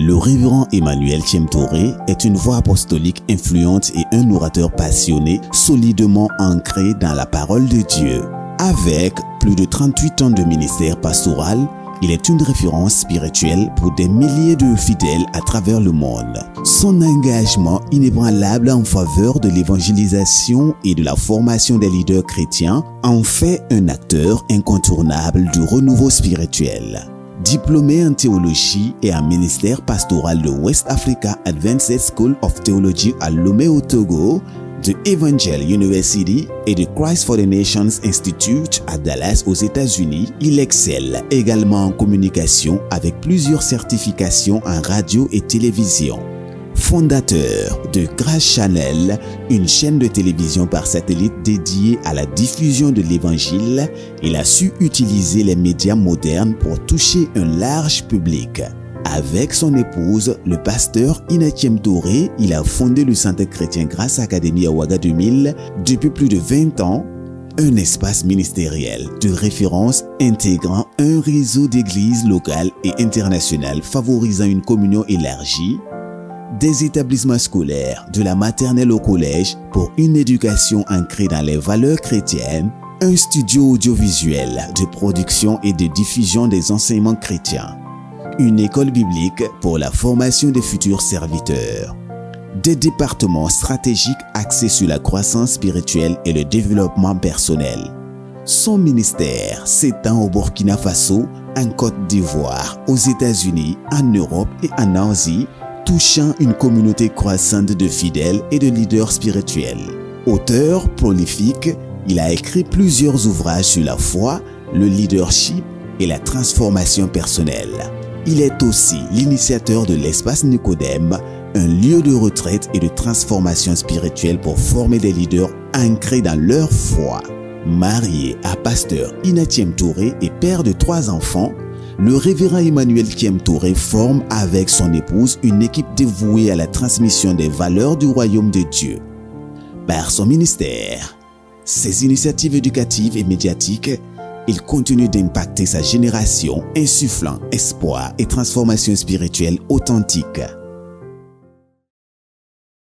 Le révérend Emmanuel Thiem Touré est une voix apostolique influente et un orateur passionné, solidement ancré dans la parole de Dieu. Avec plus de 38 ans de ministère pastoral, il est une référence spirituelle pour des milliers de fidèles à travers le monde. Son engagement inébranlable en faveur de l'évangélisation et de la formation des leaders chrétiens en fait un acteur incontournable du renouveau spirituel. Diplômé en théologie et en ministère pastoral de West Africa Advanced School of Theology à Lomé au Togo, de Evangel University et de Christ for the Nations Institute à Dallas aux États-Unis, il excelle également en communication avec plusieurs certifications en radio et télévision. Fondateur de Grace Channel, une chaîne de télévision par satellite dédiée à la diffusion de l'Évangile, il a su utiliser les médias modernes pour toucher un large public. Avec son épouse, le pasteur Ina Thiem Touré, il a fondé le Centre chrétien Grace Academy à Ouagadougou depuis plus de 20 ans, un espace ministériel de référence intégrant un réseau d'églises locales et internationales favorisant une communion élargie, des établissements scolaires, de la maternelle au collège pour une éducation ancrée dans les valeurs chrétiennes, un studio audiovisuel de production et de diffusion des enseignements chrétiens, une école biblique pour la formation des futurs serviteurs, des départements stratégiques axés sur la croissance spirituelle et le développement personnel. Son ministère s'étend au Burkina Faso, en Côte d'Ivoire, aux États-Unis, en Europe et en Asie, touchant une communauté croissante de fidèles et de leaders spirituels. Auteur prolifique, il a écrit plusieurs ouvrages sur la foi, le leadership et la transformation personnelle. Il est aussi l'initiateur de l'espace Nicodème, un lieu de retraite et de transformation spirituelle pour former des leaders ancrés dans leur foi. Marié à pasteur Ina Thiem Touré et père de 3 enfants, le révérend Emmanuel Thiem Touré forme avec son épouse une équipe dévouée à la transmission des valeurs du royaume de Dieu. Par son ministère, ses initiatives éducatives et médiatiques, il continue d'impacter sa génération, insufflant espoir et transformation spirituelle authentique.